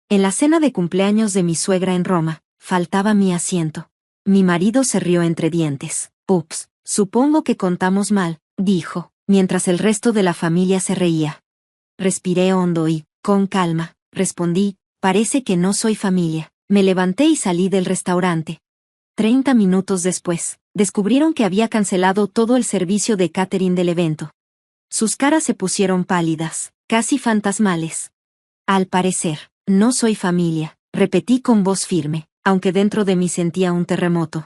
En la cena de cumpleaños de mi suegra en Roma, faltaba mi asiento. Mi marido se rió entre dientes. Ups, supongo que contamos mal, dijo, mientras el resto de la familia se reía. Respiré hondo y, con calma, respondí, parece que no soy familia. Me levanté y salí del restaurante. 30 minutos después, descubrieron que había cancelado todo el servicio de catering del evento. Sus caras se pusieron pálidas, casi fantasmales. Al parecer, no soy familia, repetí con voz firme, aunque dentro de mí sentía un terremoto.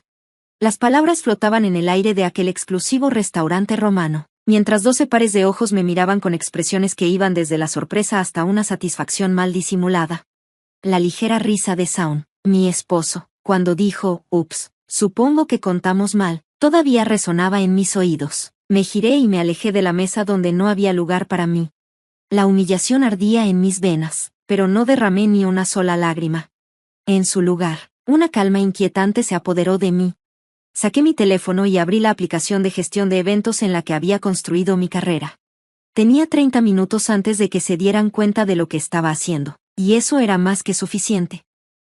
Las palabras flotaban en el aire de aquel exclusivo restaurante romano, mientras 12 pares de ojos me miraban con expresiones que iban desde la sorpresa hasta una satisfacción mal disimulada. La ligera risa de Shaun, mi esposo, cuando dijo, ups, supongo que contamos mal, todavía resonaba en mis oídos. Me giré y me alejé de la mesa donde no había lugar para mí. La humillación ardía en mis venas, pero no derramé ni una sola lágrima. En su lugar, una calma inquietante se apoderó de mí. Saqué mi teléfono y abrí la aplicación de gestión de eventos en la que había construido mi carrera. Tenía 30 minutos antes de que se dieran cuenta de lo que estaba haciendo, y eso era más que suficiente.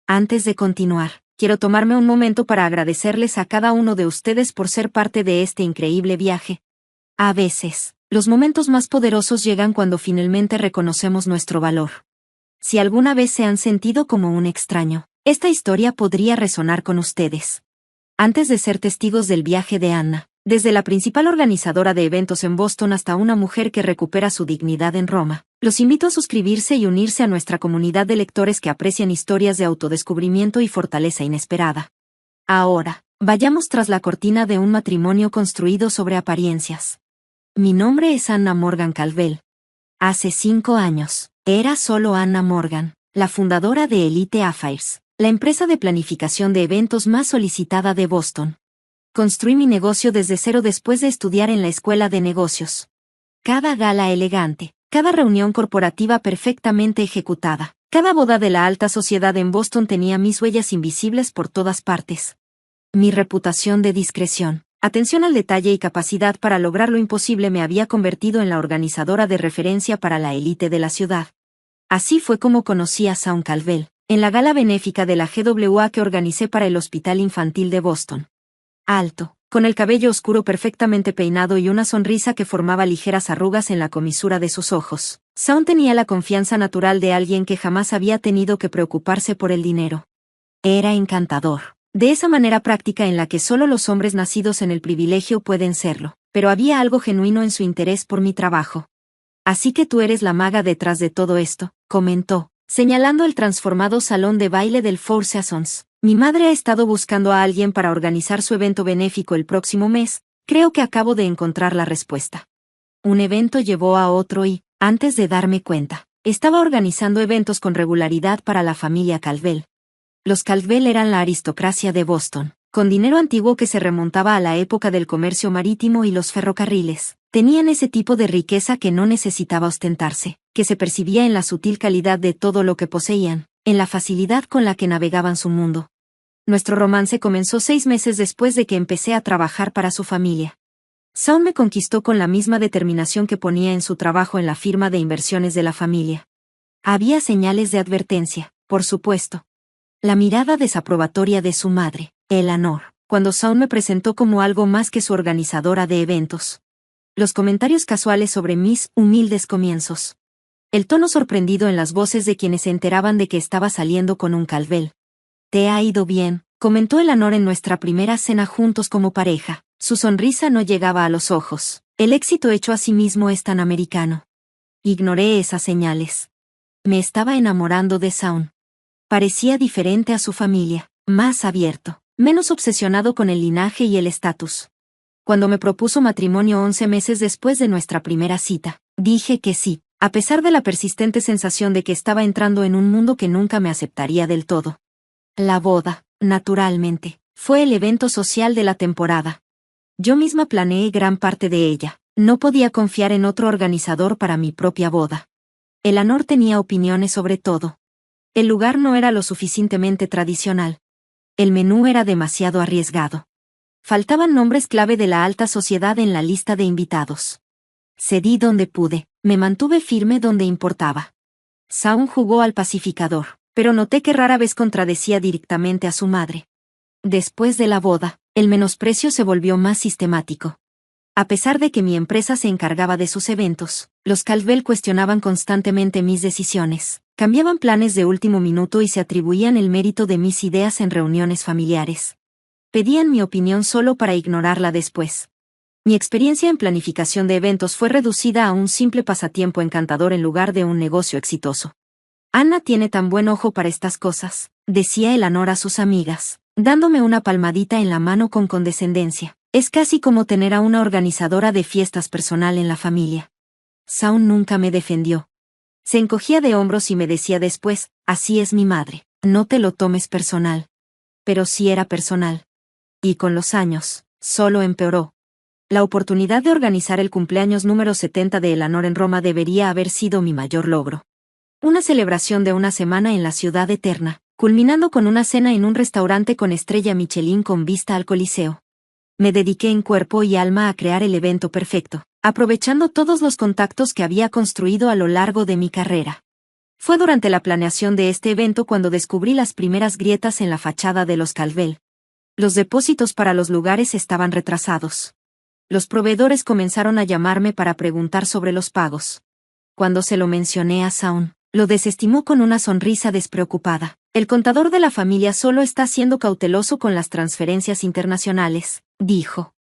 Antes de continuar, quiero tomarme un momento para agradecerles a cada uno de ustedes por ser parte de este increíble viaje. A veces, los momentos más poderosos llegan cuando finalmente reconocemos nuestro valor. Si alguna vez se han sentido como un extraño, esta historia podría resonar con ustedes. Antes de ser testigos del viaje de Anna, desde la principal organizadora de eventos en Boston hasta una mujer que recupera su dignidad en Roma, los invito a suscribirse y unirse a nuestra comunidad de lectores que aprecian historias de autodescubrimiento y fortaleza inesperada. Ahora, vayamos tras la cortina de un matrimonio construido sobre apariencias. Mi nombre es Anna Morgan Caldwell. Hace 5 años, era solo Anna Morgan, la fundadora de Elite Affairs, la empresa de planificación de eventos más solicitada de Boston. Construí mi negocio desde cero después de estudiar en la escuela de negocios. Cada gala elegante, cada reunión corporativa perfectamente ejecutada, cada boda de la alta sociedad en Boston tenía mis huellas invisibles por todas partes. Mi reputación de discreción, atención al detalle y capacidad para lograr lo imposible me había convertido en la organizadora de referencia para la élite de la ciudad. Así fue como conocí a Shaun Caldwell, en la gala benéfica de la GWA que organicé para el Hospital Infantil de Boston. Alto, con el cabello oscuro perfectamente peinado y una sonrisa que formaba ligeras arrugas en la comisura de sus ojos, Shaun tenía la confianza natural de alguien que jamás había tenido que preocuparse por el dinero. Era encantador. De esa manera práctica en la que solo los hombres nacidos en el privilegio pueden serlo, pero había algo genuino en su interés por mi trabajo. Así que tú eres la maga detrás de todo esto, comentó, señalando el transformado salón de baile del Four Seasons. Mi madre ha estado buscando a alguien para organizar su evento benéfico el próximo mes, creo que acabo de encontrar la respuesta. Un evento llevó a otro y, antes de darme cuenta, estaba organizando eventos con regularidad para la familia Caldwell. Los Caldwell eran la aristocracia de Boston, con dinero antiguo que se remontaba a la época del comercio marítimo y los ferrocarriles. Tenían ese tipo de riqueza que no necesitaba ostentarse, que se percibía en la sutil calidad de todo lo que poseían, en la facilidad con la que navegaban su mundo. Nuestro romance comenzó 6 meses después de que empecé a trabajar para su familia. Shaun me conquistó con la misma determinación que ponía en su trabajo en la firma de inversiones de la familia. Había señales de advertencia, por supuesto. La mirada desaprobatoria de su madre, Eleanor, cuando Shaun me presentó como algo más que su organizadora de eventos. Los comentarios casuales sobre mis humildes comienzos. El tono sorprendido en las voces de quienes se enteraban de que estaba saliendo con un Caldwell. «Te ha ido bien», comentó Eleanor en nuestra primera cena juntos como pareja. Su sonrisa no llegaba a los ojos. El éxito hecho a sí mismo es tan americano. Ignoré esas señales. Me estaba enamorando de Shaun. Parecía diferente a su familia, más abierto, menos obsesionado con el linaje y el estatus. Cuando me propuso matrimonio 11 meses después de nuestra primera cita, dije que sí, a pesar de la persistente sensación de que estaba entrando en un mundo que nunca me aceptaría del todo. La boda, naturalmente, fue el evento social de la temporada. Yo misma planeé gran parte de ella, no podía confiar en otro organizador para mi propia boda. Eleanor tenía opiniones sobre todo. El lugar no era lo suficientemente tradicional. El menú era demasiado arriesgado. Faltaban nombres clave de la alta sociedad en la lista de invitados. Cedí donde pude, me mantuve firme donde importaba. Shaun jugó al pacificador, pero noté que rara vez contradecía directamente a su madre. Después de la boda, el menosprecio se volvió más sistemático. A pesar de que mi empresa se encargaba de sus eventos, los Caldwell cuestionaban constantemente mis decisiones, cambiaban planes de último minuto y se atribuían el mérito de mis ideas en reuniones familiares. Pedían mi opinión solo para ignorarla después. Mi experiencia en planificación de eventos fue reducida a un simple pasatiempo encantador en lugar de un negocio exitoso. Anna tiene tan buen ojo para estas cosas, decía Eleanor a sus amigas, dándome una palmadita en la mano con condescendencia. Es casi como tener a una organizadora de fiestas personal en la familia. Shaun nunca me defendió. Se encogía de hombros y me decía después, así es mi madre, no te lo tomes personal. Pero sí era personal. Y con los años, solo empeoró. La oportunidad de organizar el cumpleaños número 70 de Eleanor en Roma debería haber sido mi mayor logro. Una celebración de una semana en la ciudad eterna, culminando con una cena en un restaurante con estrella Michelin con vista al Coliseo. Me dediqué en cuerpo y alma a crear el evento perfecto, aprovechando todos los contactos que había construido a lo largo de mi carrera. Fue durante la planeación de este evento cuando descubrí las primeras grietas en la fachada de los Caldwell. Los depósitos para los lugares estaban retrasados. Los proveedores comenzaron a llamarme para preguntar sobre los pagos. Cuando se lo mencioné a Shaun, lo desestimó con una sonrisa despreocupada. El contador de la familia solo está siendo cauteloso con las transferencias internacionales, dijo.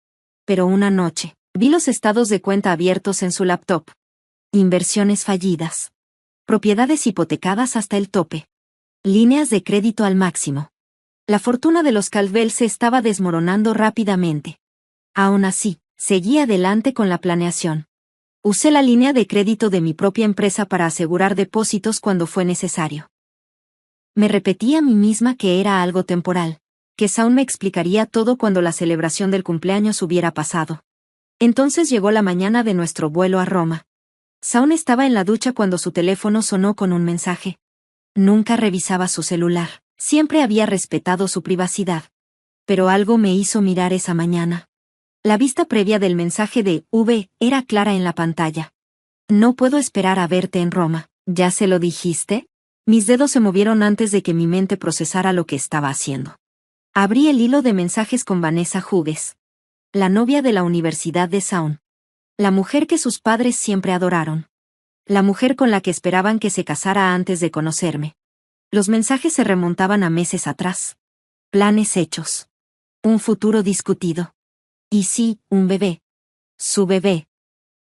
Pero una noche, vi los estados de cuenta abiertos en su laptop. Inversiones fallidas. Propiedades hipotecadas hasta el tope. Líneas de crédito al máximo. La fortuna de los Caldwell se estaba desmoronando rápidamente. Aún así, seguí adelante con la planeación. Usé la línea de crédito de mi propia empresa para asegurar depósitos cuando fue necesario. Me repetí a mí misma que era algo temporal, que Shaun me explicaría todo cuando la celebración del cumpleaños hubiera pasado. Entonces llegó la mañana de nuestro vuelo a Roma. Shaun estaba en la ducha cuando su teléfono sonó con un mensaje. Nunca revisaba su celular, siempre había respetado su privacidad. Pero algo me hizo mirar esa mañana. La vista previa del mensaje de V era clara en la pantalla. No puedo esperar a verte en Roma. ¿Ya se lo dijiste? Mis dedos se movieron antes de que mi mente procesara lo que estaba haciendo. Abrí el hilo de mensajes con Vanessa Hughes, la novia de la Universidad de Shaun. La mujer que sus padres siempre adoraron. La mujer con la que esperaban que se casara antes de conocerme. Los mensajes se remontaban a meses atrás. Planes hechos. Un futuro discutido. Y sí, un bebé. Su bebé.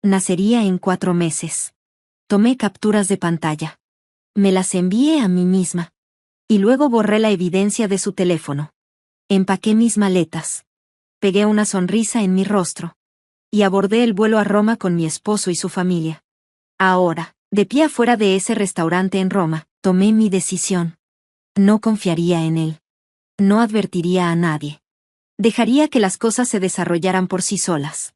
Nacería en 4 meses. Tomé capturas de pantalla. Me las envié a mí misma. Y luego borré la evidencia de su teléfono. Empaqué mis maletas. Pegué una sonrisa en mi rostro. Y abordé el vuelo a Roma con mi esposo y su familia. Ahora, de pie afuera de ese restaurante en Roma, tomé mi decisión. No confiaría en él. No advertiría a nadie. Dejaría que las cosas se desarrollaran por sí solas.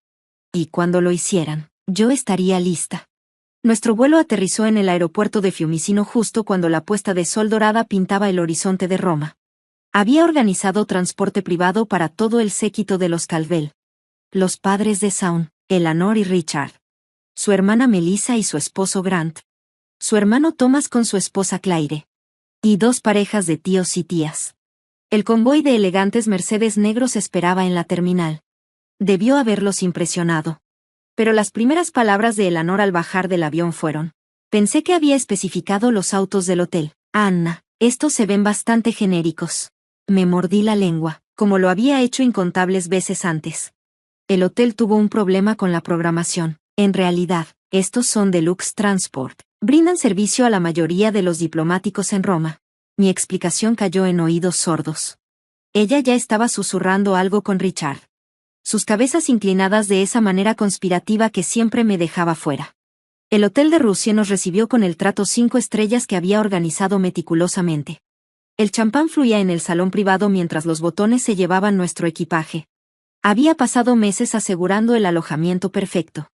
Y cuando lo hicieran, yo estaría lista. Nuestro vuelo aterrizó en el aeropuerto de Fiumicino justo cuando la puesta de sol dorada pintaba el horizonte de Roma. Había organizado transporte privado para todo el séquito de los Caldwell. Los padres de Shaun, Eleanor y Richard. Su hermana Melissa y su esposo Grant. Su hermano Thomas con su esposa Claire. Y 2 parejas de tíos y tías. El convoy de elegantes Mercedes negros esperaba en la terminal. Debió haberlos impresionado. Pero las primeras palabras de Eleanor al bajar del avión fueron: pensé que había especificado los autos del hotel. Anna, estos se ven bastante genéricos. Me mordí la lengua, como lo había hecho incontables veces antes. El hotel tuvo un problema con la programación. En realidad, estos son Deluxe Transport. Brindan servicio a la mayoría de los diplomáticos en Roma. Mi explicación cayó en oídos sordos. Ella ya estaba susurrando algo con Richard. Sus cabezas inclinadas de esa manera conspirativa que siempre me dejaba fuera. El hotel de Rusia nos recibió con el trato 5 estrellas que había organizado meticulosamente. El champán fluía en el salón privado mientras los botones se llevaban nuestro equipaje. Había pasado meses asegurando el alojamiento perfecto.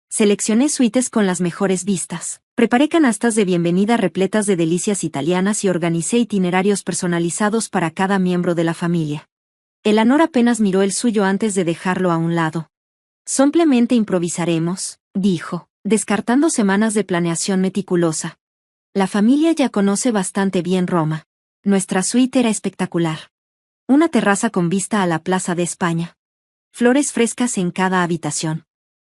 Seleccioné suites con las mejores vistas. Preparé canastas de bienvenida repletas de delicias italianas y organicé itinerarios personalizados para cada miembro de la familia. Eleanor apenas miró el suyo antes de dejarlo a un lado. Simplemente improvisaremos, dijo, descartando semanas de planeación meticulosa. La familia ya conoce bastante bien Roma. Nuestra suite era espectacular. Una terraza con vista a la Plaza de España. Flores frescas en cada habitación.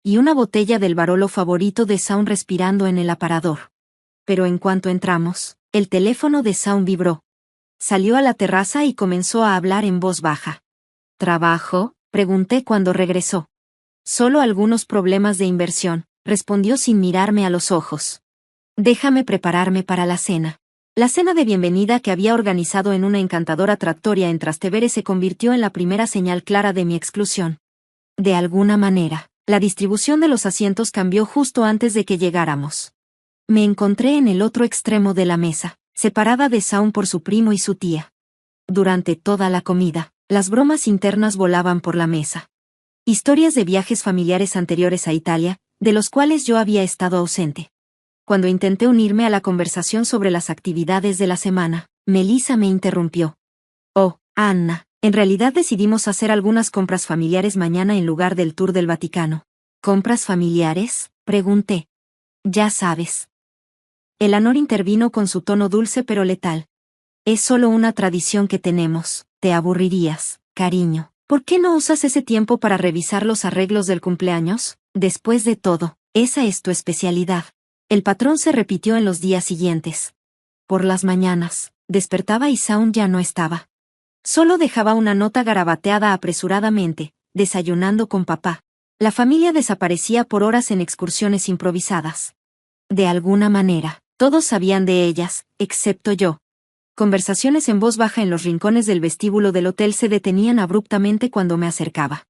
Y una botella del Barolo favorito de Saúl respirando en el aparador. Pero en cuanto entramos, el teléfono de Saúl vibró. Salió a la terraza y comenzó a hablar en voz baja. ¿Trabajo?, pregunté cuando regresó. Solo algunos problemas de inversión, respondió sin mirarme a los ojos. Déjame prepararme para la cena. La cena de bienvenida que había organizado en una encantadora trattoria en Trastevere se convirtió en la primera señal clara de mi exclusión. De alguna manera, la distribución de los asientos cambió justo antes de que llegáramos. Me encontré en el otro extremo de la mesa, separada de Saúl por su primo y su tía. Durante toda la comida, las bromas internas volaban por la mesa. Historias de viajes familiares anteriores a Italia, de los cuales yo había estado ausente. Cuando intenté unirme a la conversación sobre las actividades de la semana, Melissa me interrumpió. Oh, Anna, en realidad decidimos hacer algunas compras familiares mañana en lugar del tour del Vaticano. ¿Compras familiares?, pregunté. Ya sabes. Eleanor intervino con su tono dulce pero letal. Es solo una tradición que tenemos, te aburrirías, cariño. ¿Por qué no usas ese tiempo para revisar los arreglos del cumpleaños? Después de todo, esa es tu especialidad. El patrón se repitió en los días siguientes. Por las mañanas, despertaba y Saúl ya no estaba. Solo dejaba una nota garabateada apresuradamente, desayunando con papá. La familia desaparecía por horas en excursiones improvisadas. De alguna manera, todos sabían de ellas, excepto yo. Conversaciones en voz baja en los rincones del vestíbulo del hotel se detenían abruptamente cuando me acercaba.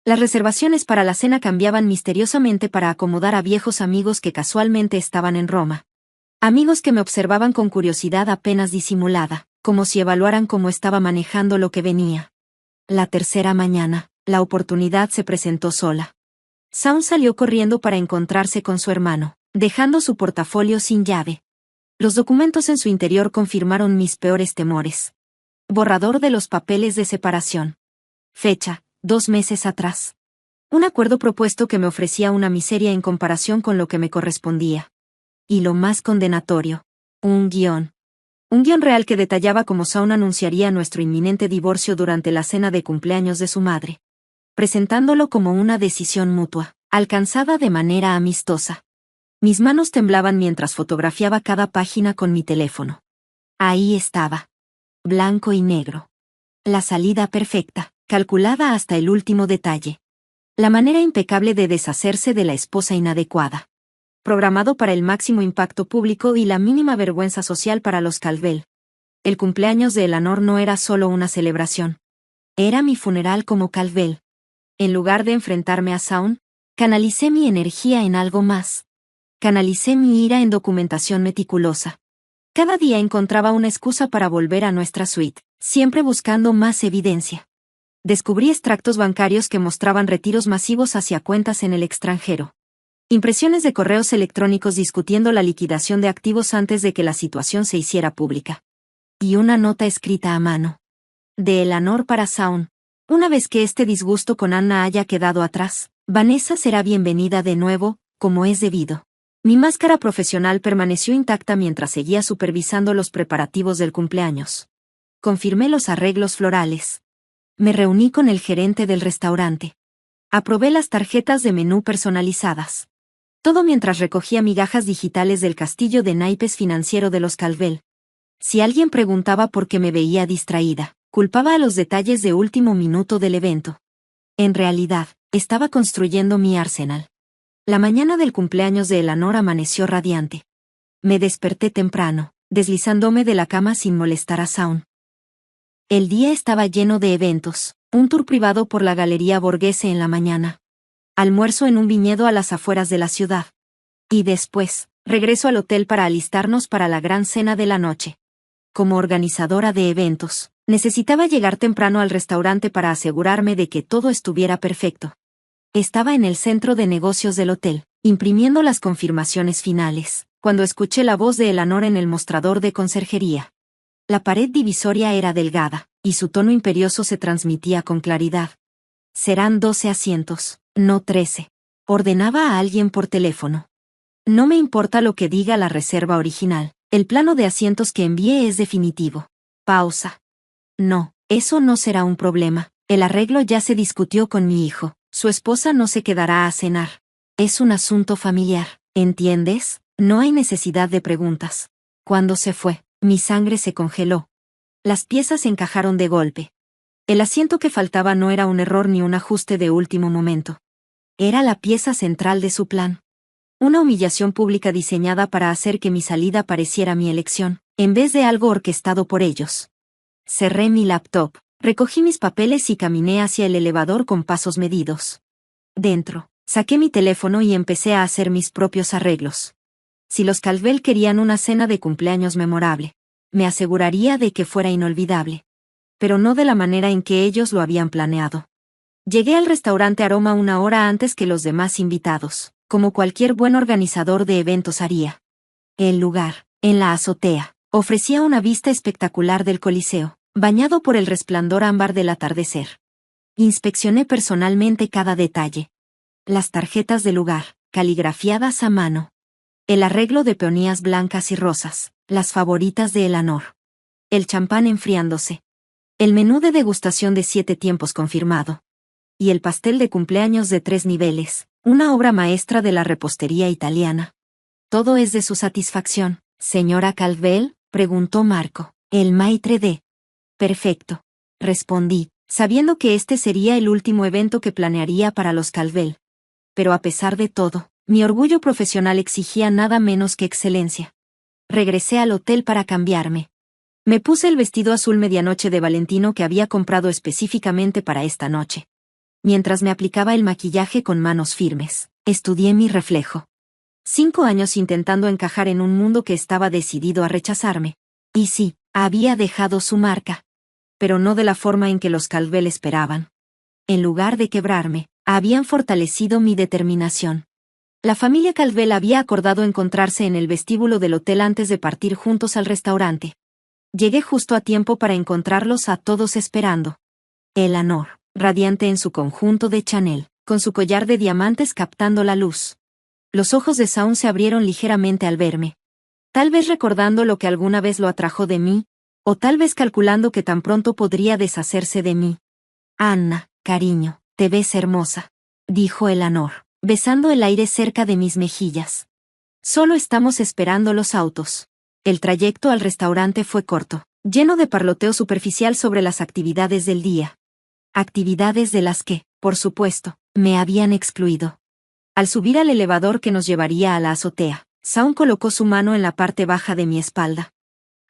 Las reservaciones para la cena cambiaban misteriosamente para acomodar a viejos amigos que casualmente estaban en Roma. Amigos que me observaban con curiosidad apenas disimulada, como si evaluaran cómo estaba manejando lo que venía. La tercera mañana, la oportunidad se presentó sola. Saúl salió corriendo para encontrarse con su hermano, dejando su portafolio sin llave. Los documentos en su interior confirmaron mis peores temores. Borrador de los papeles de separación. Fecha, 2 meses atrás. Un acuerdo propuesto que me ofrecía una miseria en comparación con lo que me correspondía. Y lo más condenatorio, un guión. Un guión real que detallaba cómo Saúl anunciaría nuestro inminente divorcio durante la cena de cumpleaños de su madre. Presentándolo como una decisión mutua, alcanzada de manera amistosa. Mis manos temblaban mientras fotografiaba cada página con mi teléfono. Ahí estaba. Blanco y negro. La salida perfecta, calculada hasta el último detalle. La manera impecable de deshacerse de la esposa inadecuada. Programado para el máximo impacto público y la mínima vergüenza social para los Calvel. El cumpleaños de Eleanor no era solo una celebración. Era mi funeral como Calvel. En lugar de enfrentarme a Saúl, canalicé mi energía en algo más. Canalicé mi ira en documentación meticulosa. Cada día encontraba una excusa para volver a nuestra suite, siempre buscando más evidencia. Descubrí extractos bancarios que mostraban retiros masivos hacia cuentas en el extranjero. Impresiones de correos electrónicos discutiendo la liquidación de activos antes de que la situación se hiciera pública. Y una nota escrita a mano. De Eleanor para Saúl. Una vez que este disgusto con Anna haya quedado atrás, Vanessa será bienvenida de nuevo, como es debido. Mi máscara profesional permaneció intacta mientras seguía supervisando los preparativos del cumpleaños. Confirmé los arreglos florales. Me reuní con el gerente del restaurante. Aprobé las tarjetas de menú personalizadas. Todo mientras recogía migajas digitales del castillo de naipes financiero de los Calvel. Si alguien preguntaba por qué me veía distraída, culpaba a los detalles de último minuto del evento. En realidad, estaba construyendo mi arsenal. La mañana del cumpleaños de Eleanor amaneció radiante. Me desperté temprano, deslizándome de la cama sin molestar a Saúl. El día estaba lleno de eventos, un tour privado por la Galería Borghese en la mañana. Almuerzo en un viñedo a las afueras de la ciudad. Y después, regreso al hotel para alistarnos para la gran cena de la noche. Como organizadora de eventos, necesitaba llegar temprano al restaurante para asegurarme de que todo estuviera perfecto. Estaba en el centro de negocios del hotel, imprimiendo las confirmaciones finales, cuando escuché la voz de Eleanor en el mostrador de conserjería. La pared divisoria era delgada, y su tono imperioso se transmitía con claridad. Serán 12 asientos, no 13. Ordenaba a alguien por teléfono. No me importa lo que diga la reserva original, El plano de asientos que envié es definitivo. Pausa. No, eso no será un problema. El arreglo ya se discutió con mi hijo. Su esposa no se quedará a cenar. Es un asunto familiar, ¿entiendes? No hay necesidad de preguntas. Cuando se fue, mi sangre se congeló. Las piezas encajaron de golpe. El asiento que faltaba no era un error ni un ajuste de último momento. Era la pieza central de su plan. Una humillación pública diseñada para hacer que mi salida pareciera mi elección, en vez de algo orquestado por ellos. Cerré mi laptop, recogí mis papeles y caminé hacia el elevador con pasos medidos. Dentro, saqué mi teléfono y empecé a hacer mis propios arreglos. Si los Caldwell querían una cena de cumpleaños memorable, me aseguraría de que fuera inolvidable. Pero no de la manera en que ellos lo habían planeado. Llegué al restaurante Aroma una hora antes que los demás invitados, como cualquier buen organizador de eventos haría. El lugar, en la azotea, ofrecía una vista espectacular del Coliseo, bañado por el resplandor ámbar del atardecer. Inspeccioné personalmente cada detalle. Las tarjetas del lugar, caligrafiadas a mano. El arreglo de peonías blancas y rosas, las favoritas de Eleanor. El champán enfriándose. El menú de degustación de 7 tiempos confirmado. Y el pastel de cumpleaños de 3 niveles, una obra maestra de la repostería italiana. ¿Todo es de su satisfacción, señora Caldwell?, preguntó Marco, el maitre d'. Perfecto, respondí, sabiendo que este sería el último evento que planearía para los Caldwell. Pero a pesar de todo, mi orgullo profesional exigía nada menos que excelencia. Regresé al hotel para cambiarme. Me puse el vestido azul medianoche de Valentino que había comprado específicamente para esta noche. Mientras me aplicaba el maquillaje con manos firmes, estudié mi reflejo. 5 años intentando encajar en un mundo que estaba decidido a rechazarme. Y sí, había dejado su marca. Pero no de la forma en que los Caldwell esperaban. En lugar de quebrarme, habían fortalecido mi determinación. La familia Caldwell había acordado encontrarse en el vestíbulo del hotel antes de partir juntos al restaurante. Llegué justo a tiempo para encontrarlos a todos esperando. Eleanor, radiante en su conjunto de Chanel, con su collar de diamantes captando la luz. Los ojos de Shaun se abrieron ligeramente al verme. Tal vez recordando lo que alguna vez lo atrajo de mí, o tal vez calculando que tan pronto podría deshacerse de mí. Anna, cariño, te ves hermosa, dijo Eleanor, besando el aire cerca de mis mejillas. Solo estamos esperando los autos. El trayecto al restaurante fue corto, lleno de parloteo superficial sobre las actividades del día. Actividades de las que, por supuesto, me habían excluido. Al subir al elevador que nos llevaría a la azotea, Shaun colocó su mano en la parte baja de mi espalda.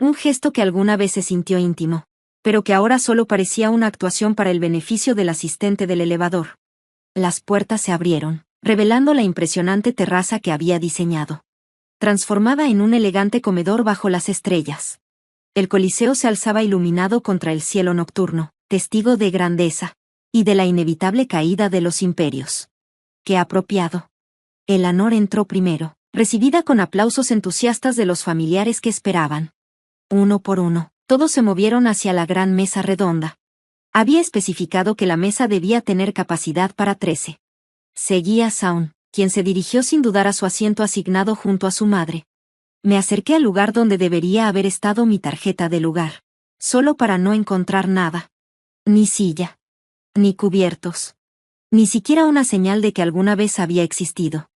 Un gesto que alguna vez se sintió íntimo, pero que ahora solo parecía una actuación para el beneficio del asistente del elevador. Las puertas se abrieron, revelando la impresionante terraza que había diseñado. Transformada en un elegante comedor bajo las estrellas. El Coliseo se alzaba iluminado contra el cielo nocturno, testigo de grandeza, y de la inevitable caída de los imperios. ¡Qué apropiado! Eleanor entró primero, recibida con aplausos entusiastas de los familiares que esperaban. Uno por uno, todos se movieron hacia la gran mesa redonda. Había especificado que la mesa debía tener capacidad para 13. Seguía Shaun, quien se dirigió sin dudar a su asiento asignado junto a su madre. Me acerqué al lugar donde debería haber estado mi tarjeta de lugar, solo para no encontrar nada. Ni silla. Ni cubiertos. Ni siquiera una señal de que alguna vez había existido.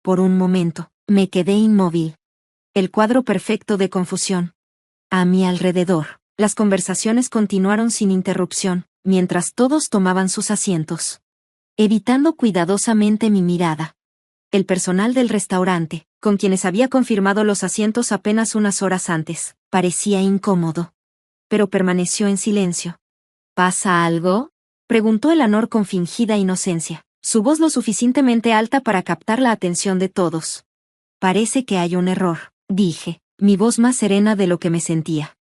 Por un momento, me quedé inmóvil. El cuadro perfecto de confusión. A mi alrededor, las conversaciones continuaron sin interrupción, mientras todos tomaban sus asientos. Evitando cuidadosamente mi mirada. El personal del restaurante, con quienes había confirmado los asientos apenas unas horas antes, parecía incómodo. Pero permaneció en silencio. ¿Pasa algo?, preguntó Eleanor con fingida inocencia, su voz lo suficientemente alta para captar la atención de todos. Parece que hay un error, dije, mi voz más serena de lo que me sentía.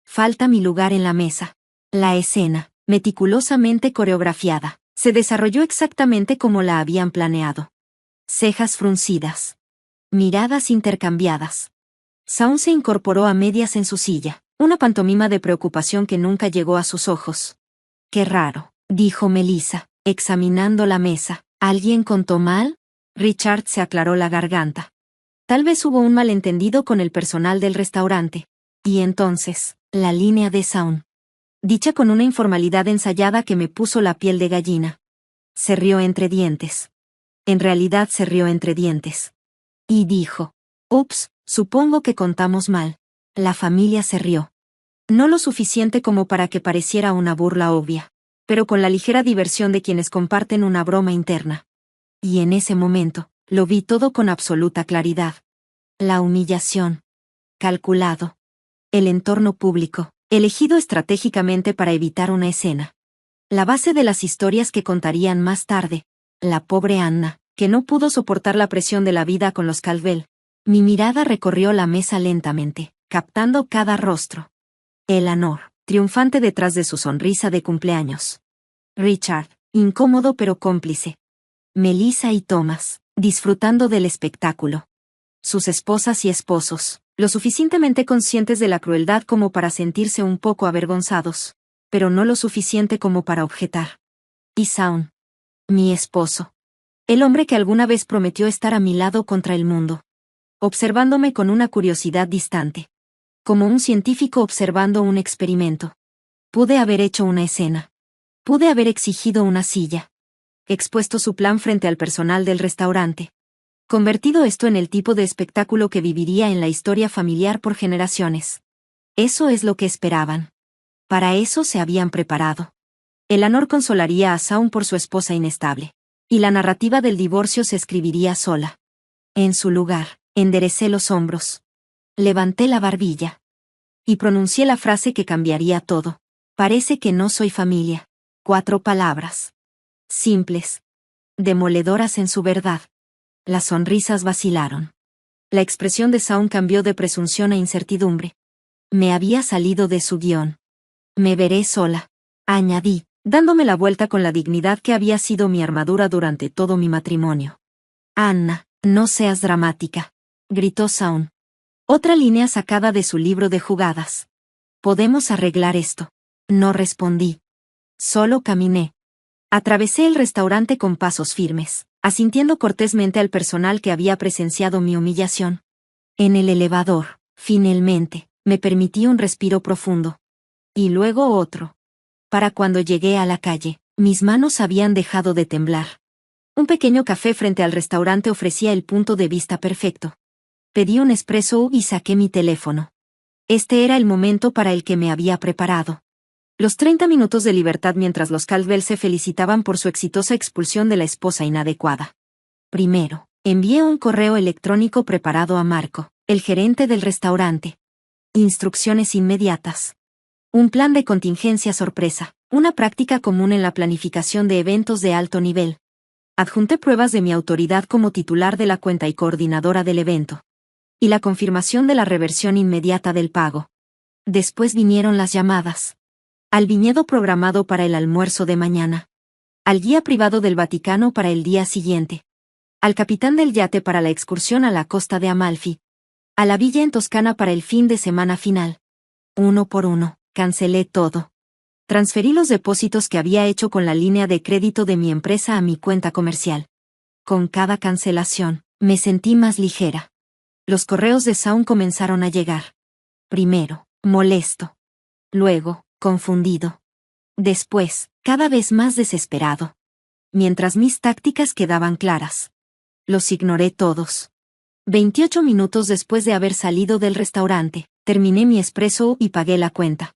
Falta mi lugar en la mesa. La escena, meticulosamente coreografiada, se desarrolló exactamente como la habían planeado. Cejas fruncidas. Miradas intercambiadas. Shaun se incorporó a medias en su silla, una pantomima de preocupación que nunca llegó a sus ojos. «Qué raro», dijo Melissa, examinando la mesa. «¿Alguien contó mal?» Richard se aclaró la garganta. Tal vez hubo un malentendido con el personal del restaurante. Y entonces, la línea de Shaun. Dicha con una informalidad ensayada que me puso la piel de gallina. Se rió entre dientes. En realidad se rió entre dientes. Y dijo: «Ups, supongo que contamos mal». La familia se rió. No lo suficiente como para que pareciera una burla obvia, pero con la ligera diversión de quienes comparten una broma interna. Y en ese momento, lo vi todo con absoluta claridad. La humillación. Calculado. El entorno público, elegido estratégicamente para evitar una escena. La base de las historias que contarían más tarde. La pobre Anna, que no pudo soportar la presión de la vida con los Caldwell. Mi mirada recorrió la mesa lentamente, captando cada rostro. Eleanor, triunfante detrás de su sonrisa de cumpleaños. Richard, incómodo pero cómplice. Melissa y Thomas, disfrutando del espectáculo. Sus esposas y esposos, lo suficientemente conscientes de la crueldad como para sentirse un poco avergonzados, pero no lo suficiente como para objetar. Y Shaun, mi esposo. El hombre que alguna vez prometió estar a mi lado contra el mundo. Observándome con una curiosidad distante. Como un científico observando un experimento. Pude haber hecho una escena. Pude haber exigido una silla. Expuesto su plan frente al personal del restaurante. Convertido esto en el tipo de espectáculo que viviría en la historia familiar por generaciones. Eso es lo que esperaban. Para eso se habían preparado. Eleanor consolaría a Shaun por su esposa inestable. Y la narrativa del divorcio se escribiría sola. En su lugar, enderecé los hombros. Levanté la barbilla. Y pronuncié la frase que cambiaría todo. Parece que no soy familia. 4 palabras. Simples. Demoledoras en su verdad. Las sonrisas vacilaron. La expresión de Shaun cambió de presunción a incertidumbre. Me había salido de su guión. Me veré sola, añadí, dándome la vuelta con la dignidad que había sido mi armadura durante todo mi matrimonio. Anna, no seas dramática, gritó Shaun. Otra línea sacada de su libro de jugadas. Podemos arreglar esto. No respondí. Solo caminé. Atravesé el restaurante con pasos firmes, asintiendo cortésmente al personal que había presenciado mi humillación. En el elevador, finalmente, me permití un respiro profundo. Y luego otro. Para cuando llegué a la calle, mis manos habían dejado de temblar. Un pequeño café frente al restaurante ofrecía el punto de vista perfecto. Pedí un espresso y saqué mi teléfono. Este era el momento para el que me había preparado. Los 30 minutos de libertad mientras los Caldwell se felicitaban por su exitosa expulsión de la esposa inadecuada. Primero, envié un correo electrónico preparado a Marco, el gerente del restaurante. Instrucciones inmediatas. Un plan de contingencia sorpresa, una práctica común en la planificación de eventos de alto nivel. Adjunté pruebas de mi autoridad como titular de la cuenta y coordinadora del evento. Y la confirmación de la reversión inmediata del pago. Después vinieron las llamadas. Al viñedo programado para el almuerzo de mañana. Al guía privado del Vaticano para el día siguiente. Al capitán del yate para la excursión a la costa de Amalfi. A la villa en Toscana para el fin de semana final. Uno por uno, cancelé todo. Transferí los depósitos que había hecho con la línea de crédito de mi empresa a mi cuenta comercial. Con cada cancelación, me sentí más ligera. Los correos de Shaun comenzaron a llegar. Primero, molesto. Luego, confundido. Después, cada vez más desesperado. Mientras mis tácticas quedaban claras. Los ignoré todos. 28 minutos después de haber salido del restaurante, terminé mi espresso y pagué la cuenta.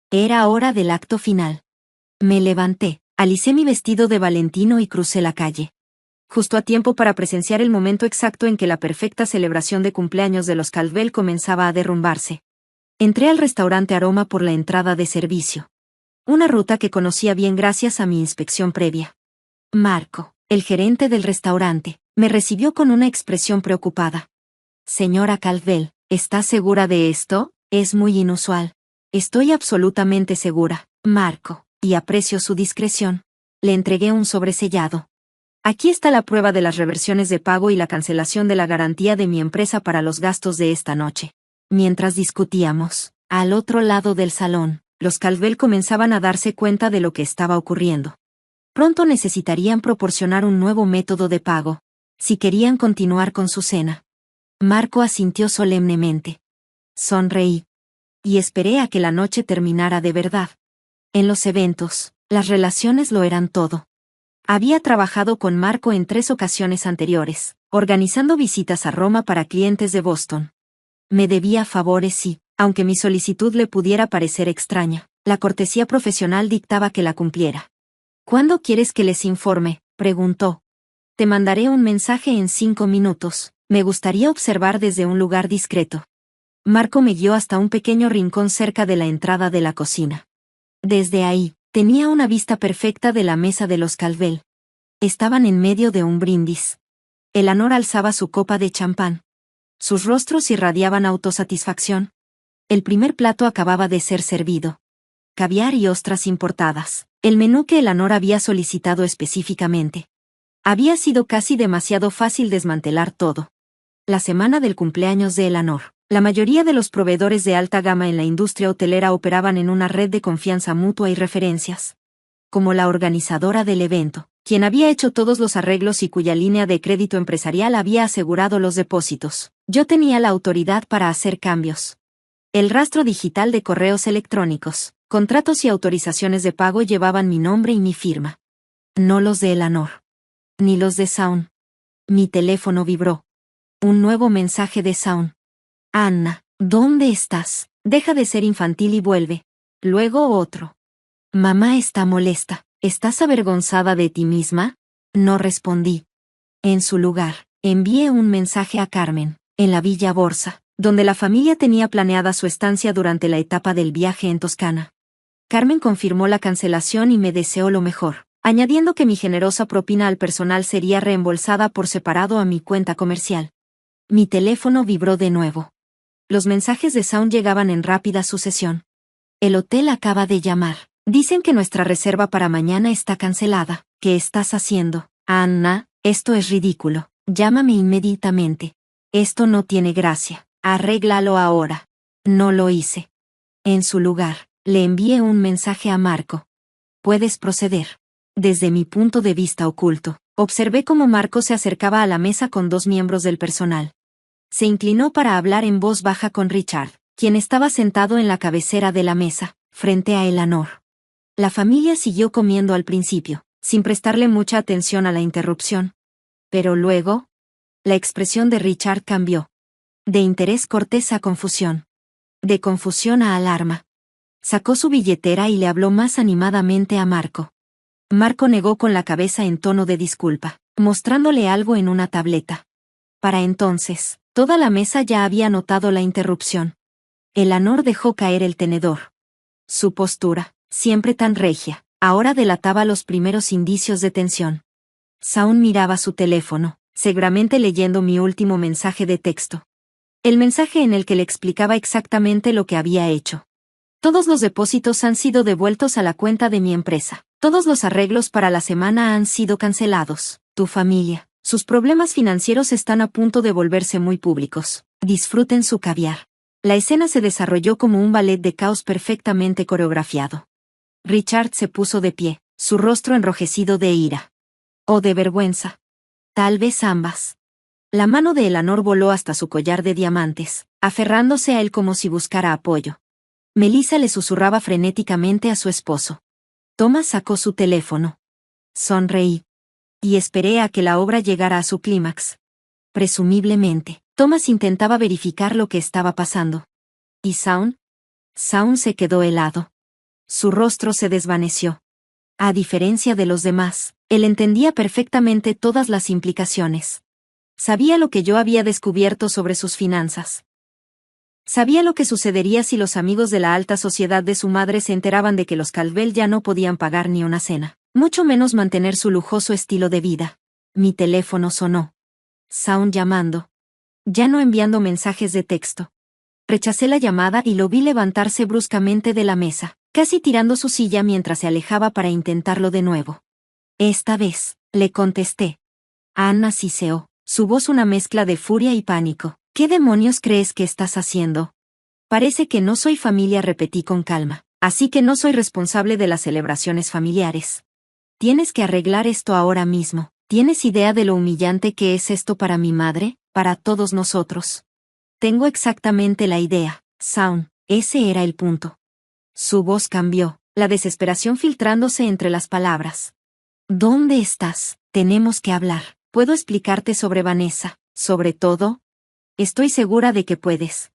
Era hora del acto final. Me levanté, alicé mi vestido de Valentino y crucé la calle. Justo a tiempo para presenciar el momento exacto en que la perfecta celebración de cumpleaños de los Caldwell comenzaba a derrumbarse. Entré al restaurante Aroma por la entrada de servicio. Una ruta que conocía bien gracias a mi inspección previa. Marco, el gerente del restaurante, me recibió con una expresión preocupada. Señora Caldwell, ¿está segura de esto? Es muy inusual. Estoy absolutamente segura, Marco, y aprecio su discreción. Le entregué un sobresellado. Aquí está la prueba de las reversiones de pago y la cancelación de la garantía de mi empresa para los gastos de esta noche. Mientras discutíamos, al otro lado del salón, los Caldwell comenzaban a darse cuenta de lo que estaba ocurriendo. Pronto necesitarían proporcionar un nuevo método de pago, si querían continuar con su cena. Marco asintió solemnemente. Sonreí. Y esperé a que la noche terminara de verdad. En los eventos, las relaciones lo eran todo. Había trabajado con Marco en 3 ocasiones anteriores, organizando visitas a Roma para clientes de Boston. Me debía favores y, aunque mi solicitud le pudiera parecer extraña, la cortesía profesional dictaba que la cumpliera. ¿Cuándo quieres que les informe?, preguntó. Te mandaré un mensaje en 5 minutos. Me gustaría observar desde un lugar discreto. Marco me guió hasta un pequeño rincón cerca de la entrada de la cocina. Desde ahí, tenía una vista perfecta de la mesa de los Calvel. Estaban en medio de un brindis. Eleanor alzaba su copa de champán. Sus rostros irradiaban autosatisfacción. El primer plato acababa de ser servido. Caviar y ostras importadas, el menú que Eleanor había solicitado específicamente. Había sido casi demasiado fácil desmantelar todo. La semana del cumpleaños de Eleanor, la mayoría de los proveedores de alta gama en la industria hotelera operaban en una red de confianza mutua y referencias. Como la organizadora del evento, quien había hecho todos los arreglos y cuya línea de crédito empresarial había asegurado los depósitos, yo tenía la autoridad para hacer cambios. El rastro digital de correos electrónicos, contratos y autorizaciones de pago llevaban mi nombre y mi firma. No los de Eleanor. Ni los de Saun. Mi teléfono vibró. Un nuevo mensaje de Saun. Anna, ¿dónde estás? Deja de ser infantil y vuelve. Luego otro. Mamá está molesta. ¿Estás avergonzada de ti misma? No respondí. En su lugar, envié un mensaje a Carmen, en la Villa Borsa, donde la familia tenía planeada su estancia durante la etapa del viaje en Toscana. Carmen confirmó la cancelación y me deseó lo mejor, añadiendo que mi generosa propina al personal sería reembolsada por separado a mi cuenta comercial. Mi teléfono vibró de nuevo. Los mensajes de Saun llegaban en rápida sucesión. El hotel acaba de llamar. Dicen que nuestra reserva para mañana está cancelada. ¿Qué estás haciendo, Anna? Esto es ridículo. Llámame inmediatamente. Esto no tiene gracia. Arréglalo ahora. No lo hice. En su lugar, le envié un mensaje a Marco. Puedes proceder. Desde mi punto de vista oculto, observé cómo Marco se acercaba a la mesa con 2 miembros del personal. Se inclinó para hablar en voz baja con Richard, quien estaba sentado en la cabecera de la mesa, frente a Eleanor. La familia siguió comiendo al principio, sin prestarle mucha atención a la interrupción. Pero luego, la expresión de Richard cambió. De interés cortés a confusión. De confusión a alarma. Sacó su billetera y le habló más animadamente a Marco. Marco negó con la cabeza en tono de disculpa, mostrándole algo en una tableta. Para entonces, toda la mesa ya había notado la interrupción. Eleanor dejó caer el tenedor. Su postura, siempre tan regia, ahora delataba los primeros indicios de tensión. Saun miraba su teléfono, seguramente leyendo mi último mensaje de texto. El mensaje en el que le explicaba exactamente lo que había hecho. Todos los depósitos han sido devueltos a la cuenta de mi empresa. Todos los arreglos para la semana han sido cancelados. Tu familia, sus problemas financieros están a punto de volverse muy públicos. Disfruten su caviar. La escena se desarrolló como un ballet de caos perfectamente coreografiado. Richard se puso de pie, su rostro enrojecido de ira. O de vergüenza. Tal vez ambas. La mano de Eleanor voló hasta su collar de diamantes, aferrándose a él como si buscara apoyo. Melissa le susurraba frenéticamente a su esposo. Thomas sacó su teléfono. Sonreí. Y esperé a que la obra llegara a su clímax. Presumiblemente, Thomas intentaba verificar lo que estaba pasando. ¿Y Saun? Saun se quedó helado. Su rostro se desvaneció. A diferencia de los demás, él entendía perfectamente todas las implicaciones. Sabía lo que yo había descubierto sobre sus finanzas. Sabía lo que sucedería si los amigos de la alta sociedad de su madre se enteraban de que los Calvel ya no podían pagar ni una cena, mucho menos mantener su lujoso estilo de vida. Mi teléfono sonó. Saun llamando. Ya no enviando mensajes de texto. Rechacé la llamada y lo vi levantarse bruscamente de la mesa, casi tirando su silla mientras se alejaba para intentarlo de nuevo. Esta vez, le contesté. Anna siseó, su voz una mezcla de furia y pánico. ¿Qué demonios crees que estás haciendo? Parece que no soy familia, repetí con calma, así que no soy responsable de las celebraciones familiares. Tienes que arreglar esto ahora mismo. ¿Tienes idea de lo humillante que es esto para mi madre? para todos nosotros. Tengo exactamente la idea, Shaun, ese era el punto. Su voz cambió, la desesperación filtrándose entre las palabras. ¿Dónde estás? Tenemos que hablar. ¿Puedo explicarte sobre Vanessa? ¿Sobre todo? Estoy segura de que puedes.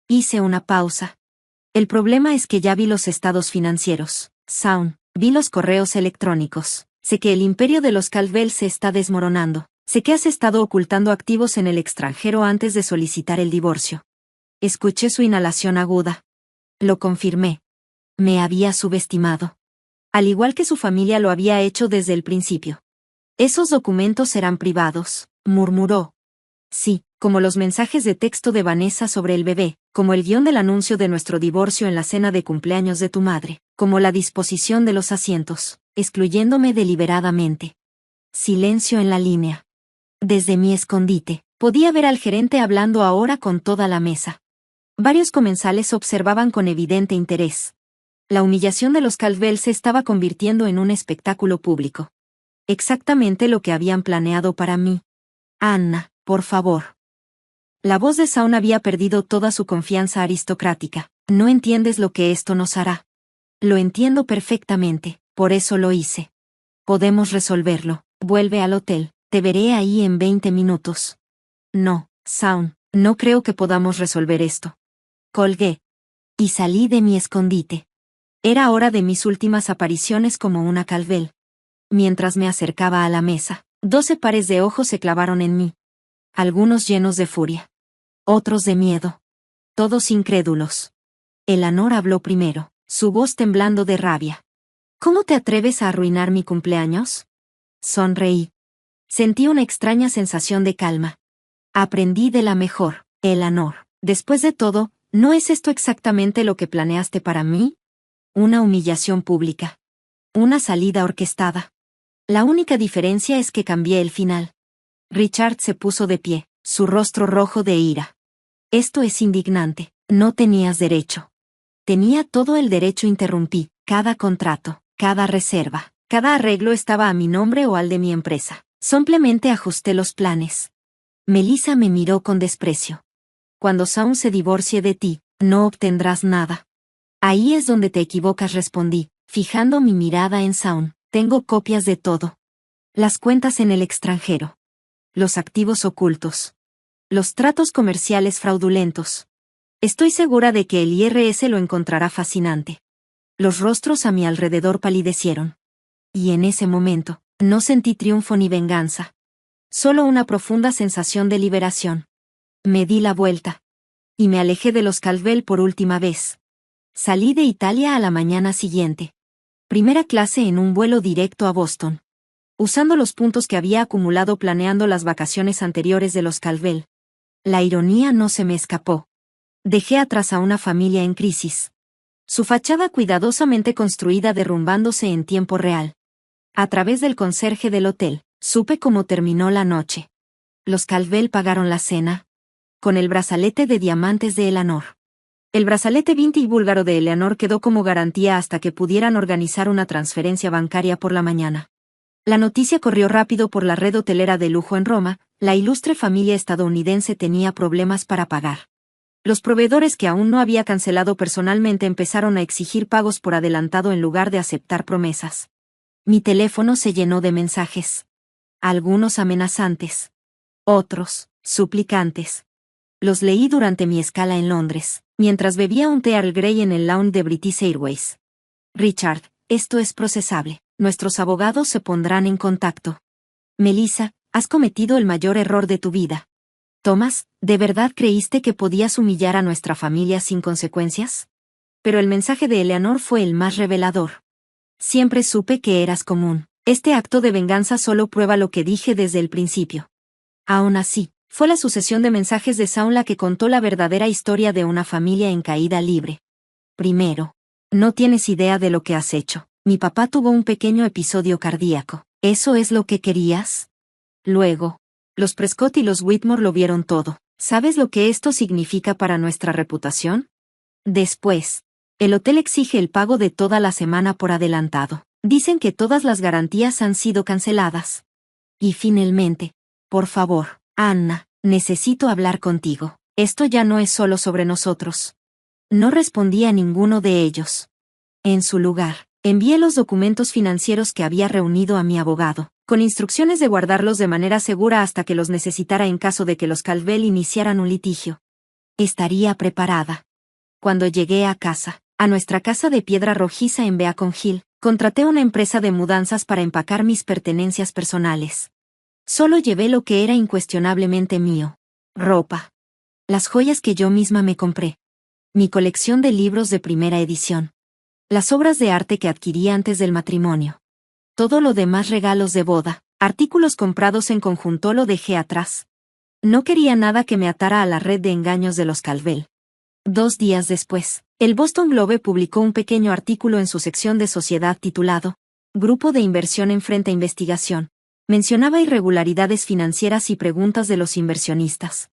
Hice una pausa. El problema es que ya vi los estados financieros, Shaun, vi los correos electrónicos. Sé que el imperio de los Caldwell se está desmoronando. Sé que has estado ocultando activos en el extranjero antes de solicitar el divorcio. Escuché su inhalación aguda. Lo confirmé. Me había subestimado. Al igual que su familia lo había hecho desde el principio. Esos documentos eran privados, murmuró. Sí, como los mensajes de texto de Vanessa sobre el bebé, como el guión del anuncio de nuestro divorcio en la cena de cumpleaños de tu madre, como la disposición de los asientos, excluyéndome deliberadamente. Silencio en la línea. Desde mi escondite, podía ver al gerente hablando ahora con toda la mesa. Varios comensales observaban con evidente interés. La humillación de los Caldwell se estaba convirtiendo en un espectáculo público. Exactamente lo que habían planeado para mí. Anna, por favor. La voz de Shaun había perdido toda su confianza aristocrática. No entiendes lo que esto nos hará. Lo entiendo perfectamente, por eso lo hice. Podemos resolverlo. Vuelve al hotel. Te veré ahí en 20 minutos. No, Shaun, no creo que podamos resolver esto. Colgué. Y salí de mi escondite. Era hora de mis últimas apariciones como una Caldwell. Mientras me acercaba a la mesa, 12 pares de ojos se clavaron en mí. Algunos llenos de furia. Otros de miedo. Todos incrédulos. Eleanor habló primero, su voz temblando de rabia. ¿Cómo te atreves a arruinar mi cumpleaños? Sonreí. Sentí una extraña sensación de calma. Aprendí de la mejor, Eleanor. Después de todo, ¿no es esto exactamente lo que planeaste para mí? Una humillación pública. Una salida orquestada. La única diferencia es que cambié el final. Richard se puso de pie, su rostro rojo de ira. Esto es indignante. No tenías derecho. Tenía todo el derecho. Interrumpí. Cada contrato, cada reserva, cada arreglo estaba a mi nombre o al de mi empresa. Simplemente ajusté los planes. Melissa me miró con desprecio. Cuando Shaun se divorcie de ti, no obtendrás nada. Ahí es donde te equivocas, respondí, fijando mi mirada en Shaun. Tengo copias de todo. Las cuentas en el extranjero. Los activos ocultos. Los tratos comerciales fraudulentos. Estoy segura de que el IRS lo encontrará fascinante. Los rostros a mi alrededor palidecieron. Y en ese momento, no sentí triunfo ni venganza. Solo una profunda sensación de liberación. Me di la vuelta. Y me alejé de los Caldwell por última vez. Salí de Italia a la mañana siguiente. Primera clase en un vuelo directo a Boston. Usando los puntos que había acumulado planeando las vacaciones anteriores de los Caldwell. La ironía no se me escapó. Dejé atrás a una familia en crisis. Su fachada cuidadosamente construida derrumbándose en tiempo real. A través del conserje del hotel, supe cómo terminó la noche. Los Caldwell pagaron la cena. Con el brazalete de diamantes de Eleanor. El brazalete vintage búlgaro de Eleanor quedó como garantía hasta que pudieran organizar una transferencia bancaria por la mañana. La noticia corrió rápido por la red hotelera de lujo en Roma. La ilustre familia estadounidense tenía problemas para pagar. Los proveedores que aún no había cancelado personalmente empezaron a exigir pagos por adelantado en lugar de aceptar promesas. Mi teléfono se llenó de mensajes. Algunos amenazantes. Otros, suplicantes. Los leí durante mi escala en Londres, mientras bebía un té Earl Grey en el lounge de British Airways. Richard, esto es procesable. Nuestros abogados se pondrán en contacto. Melissa, has cometido el mayor error de tu vida. Thomas, ¿de verdad creíste que podías humillar a nuestra familia sin consecuencias? Pero el mensaje de Eleanor fue el más revelador. Siempre supe que eras común. Este acto de venganza solo prueba lo que dije desde el principio. Aún así, fue la sucesión de mensajes de Shaun la que contó la verdadera historia de una familia en caída libre. Primero, no tienes idea de lo que has hecho. Mi papá tuvo un pequeño episodio cardíaco. ¿Eso es lo que querías? Luego, los Prescott y los Whitmore lo vieron todo. ¿Sabes lo que esto significa para nuestra reputación? Después, el hotel exige el pago de toda la semana por adelantado. Dicen que todas las garantías han sido canceladas. Y finalmente, por favor, Anna, Necesito hablar contigo. Esto ya no es solo sobre nosotros. No respondí a ninguno de ellos. En su lugar, envié los documentos financieros que había reunido a mi abogado, con instrucciones de guardarlos de manera segura hasta que los necesitara en caso de que los Caldwell iniciaran un litigio. Estaría preparada. Cuando llegué a casa, a nuestra casa de piedra rojiza en Beacon Hill, contraté una empresa de mudanzas para empacar mis pertenencias personales. Solo llevé lo que era incuestionablemente mío. Ropa. Las joyas que yo misma me compré. Mi colección de libros de primera edición. Las obras de arte que adquirí antes del matrimonio. Todo lo demás regalos de boda, artículos comprados en conjunto lo dejé atrás. No quería nada que me atara a la red de engaños de los Caldwell. 2 días después, el Boston Globe publicó un pequeño artículo en su sección de sociedad titulado Grupo de inversión enfrenta investigación. Mencionaba irregularidades financieras y preguntas de los inversionistas.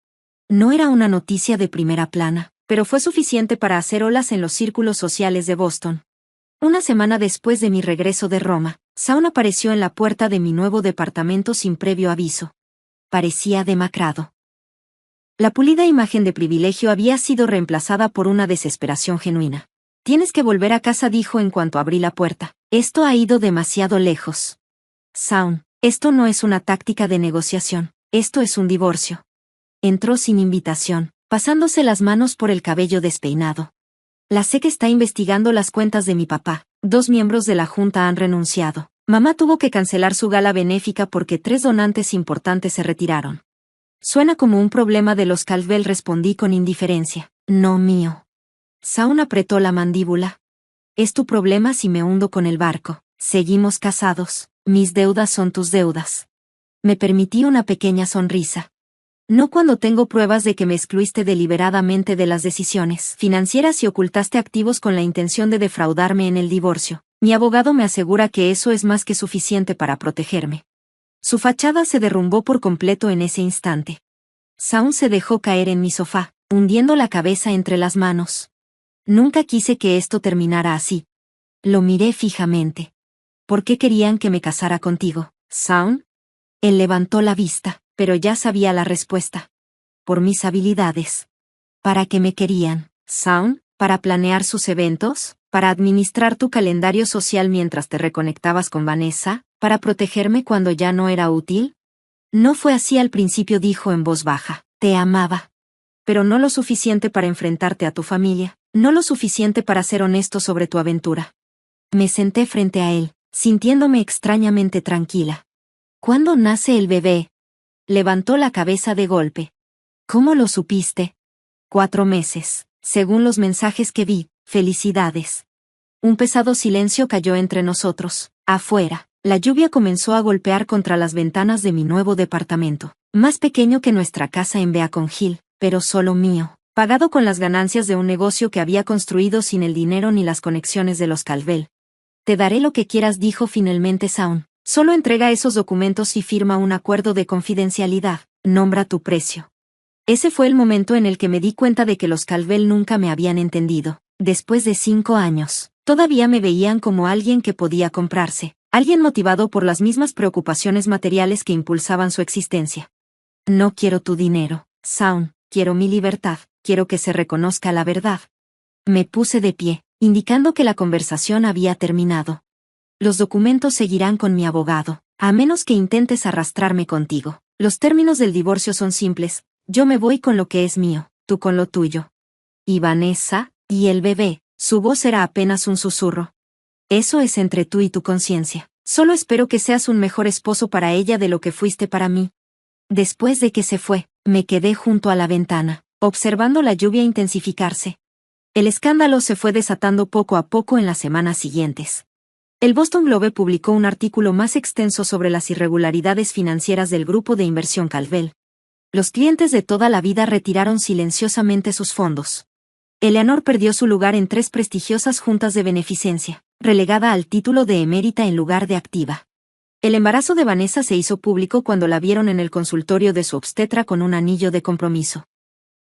No era una noticia de primera plana, pero fue suficiente para hacer olas en los círculos sociales de Boston. Una semana después de mi regreso de Roma, Shaun apareció en la puerta de mi nuevo departamento sin previo aviso. Parecía demacrado. La pulida imagen de privilegio había sido reemplazada por una desesperación genuina. Tienes que volver a casa, dijo en cuanto abrí la puerta. Esto ha ido demasiado lejos. Shaun, esto no es una táctica de negociación, esto es un divorcio. Entró sin invitación, pasándose las manos por el cabello despeinado. La SEC está investigando las cuentas de mi papá. 2 miembros de la junta han renunciado. Mamá tuvo que cancelar su gala benéfica porque 3 donantes importantes se retiraron. Suena como un problema de los Caldwell, respondí con indiferencia. No mío. Shaun apretó la mandíbula. Es tu problema si me hundo con el barco. Seguimos casados. Mis deudas son tus deudas. Me permití una pequeña sonrisa. No cuando tengo pruebas de que me excluiste deliberadamente de las decisiones financieras y ocultaste activos con la intención de defraudarme en el divorcio. Mi abogado me asegura que eso es más que suficiente para protegerme. Su fachada se derrumbó por completo en ese instante. Shaun se dejó caer en mi sofá, hundiendo la cabeza entre las manos. Nunca quise que esto terminara así. Lo miré fijamente. ¿Por qué querían que me casara contigo, Shaun? Él levantó la vista, pero ya sabía la respuesta. Por mis habilidades. ¿Para qué me querían, Shaun? ¿Para planear sus eventos? ¿Para administrar tu calendario social mientras te reconectabas con Vanessa? ¿Para protegerme cuando ya no era útil? No fue así al principio, dijo en voz baja. Te amaba. Pero no lo suficiente para enfrentarte a tu familia, no lo suficiente para ser honesto sobre tu aventura. Me senté frente a él, sintiéndome extrañamente tranquila. ¿Cuándo nace el bebé? Levantó la cabeza de golpe. ¿Cómo lo supiste? 4 meses, según los mensajes que vi. Felicidades. Un pesado silencio cayó entre nosotros. Afuera, la lluvia comenzó a golpear contra las ventanas de mi nuevo departamento, más pequeño que nuestra casa en Beacon Hill, pero solo mío, pagado con las ganancias de un negocio que había construido sin el dinero ni las conexiones de los Caldwell. Te daré lo que quieras, dijo finalmente Shaun. Solo entrega esos documentos y firma un acuerdo de confidencialidad. Nombra tu precio. Ese fue el momento en el que me di cuenta de que los Caldwell nunca me habían entendido. Después de 5 años, todavía me veían como alguien que podía comprarse, alguien motivado por las mismas preocupaciones materiales que impulsaban su existencia. No quiero tu dinero, Shaun, quiero mi libertad, quiero que se reconozca la verdad. Me puse de pie, indicando que la conversación había terminado. Los documentos seguirán con mi abogado, a menos que intentes arrastrarme contigo. Los términos del divorcio son simples, yo me voy con lo que es mío, tú con lo tuyo. ¿Y Vanessa? ¿Y el bebé? Su voz era apenas un susurro. Eso es entre tú y tu conciencia. Solo espero que seas un mejor esposo para ella de lo que fuiste para mí. Después de que se fue, me quedé junto a la ventana, observando la lluvia intensificarse. El escándalo se fue desatando poco a poco en las semanas siguientes. El Boston Globe publicó un artículo más extenso sobre las irregularidades financieras del grupo de inversión Caldwell. Los clientes de toda la vida retiraron silenciosamente sus fondos. Eleanor perdió su lugar en 3 prestigiosas juntas de beneficencia, relegada al título de emérita en lugar de activa. El embarazo de Vanessa se hizo público cuando la vieron en el consultorio de su obstetra con un anillo de compromiso.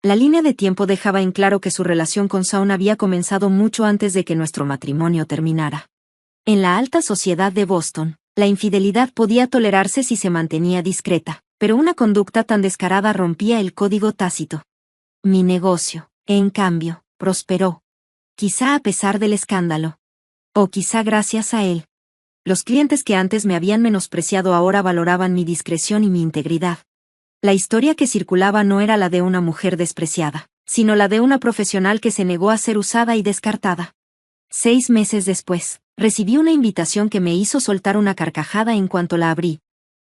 La línea de tiempo dejaba en claro que su relación con Shaun había comenzado mucho antes de que nuestro matrimonio terminara. En la alta sociedad de Boston, la infidelidad podía tolerarse si se mantenía discreta, pero una conducta tan descarada rompía el código tácito. Mi negocio, en cambio, prosperó. Quizá a pesar del escándalo. O quizá gracias a él. Los clientes que antes me habían menospreciado ahora valoraban mi discreción y mi integridad. La historia que circulaba no era la de una mujer despreciada, sino la de una profesional que se negó a ser usada y descartada. 6 meses después, recibí una invitación que me hizo soltar una carcajada en cuanto la abrí.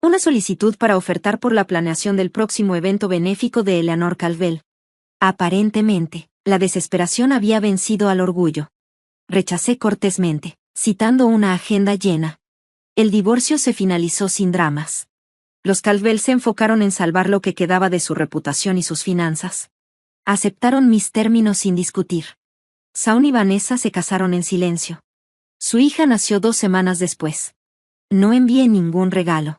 Una solicitud para ofertar por la planeación del próximo evento benéfico de Eleanor Calvel. Aparentemente, la desesperación había vencido al orgullo. Rechacé cortésmente, citando una agenda llena. El divorcio se finalizó sin dramas. Los Calvel se enfocaron en salvar lo que quedaba de su reputación y sus finanzas. Aceptaron mis términos sin discutir. Saun y Vanessa se casaron en silencio. Su hija nació 2 semanas después. No envié ningún regalo.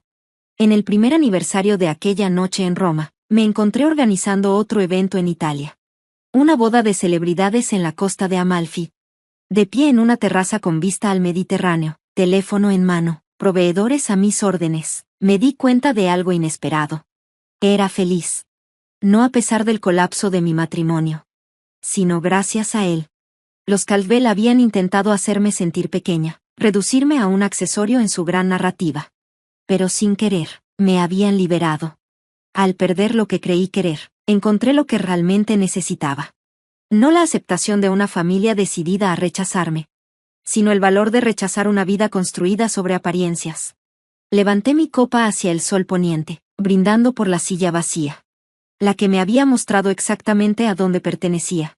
En el primer aniversario de aquella noche en Roma, me encontré organizando otro evento en Italia. Una boda de celebridades en la costa de Amalfi. De pie en una terraza con vista al Mediterráneo, teléfono en mano, proveedores a mis órdenes, me di cuenta de algo inesperado. Era feliz. No a pesar del colapso de mi matrimonio, sino gracias a él. Los Calvel habían intentado hacerme sentir pequeña, reducirme a un accesorio en su gran narrativa. Pero sin querer, me habían liberado. Al perder lo que creí querer, encontré lo que realmente necesitaba. No la aceptación de una familia decidida a rechazarme, sino el valor de rechazar una vida construida sobre apariencias. Levanté mi copa hacia el sol poniente, brindando por la silla vacía. La que me había mostrado exactamente a dónde pertenecía.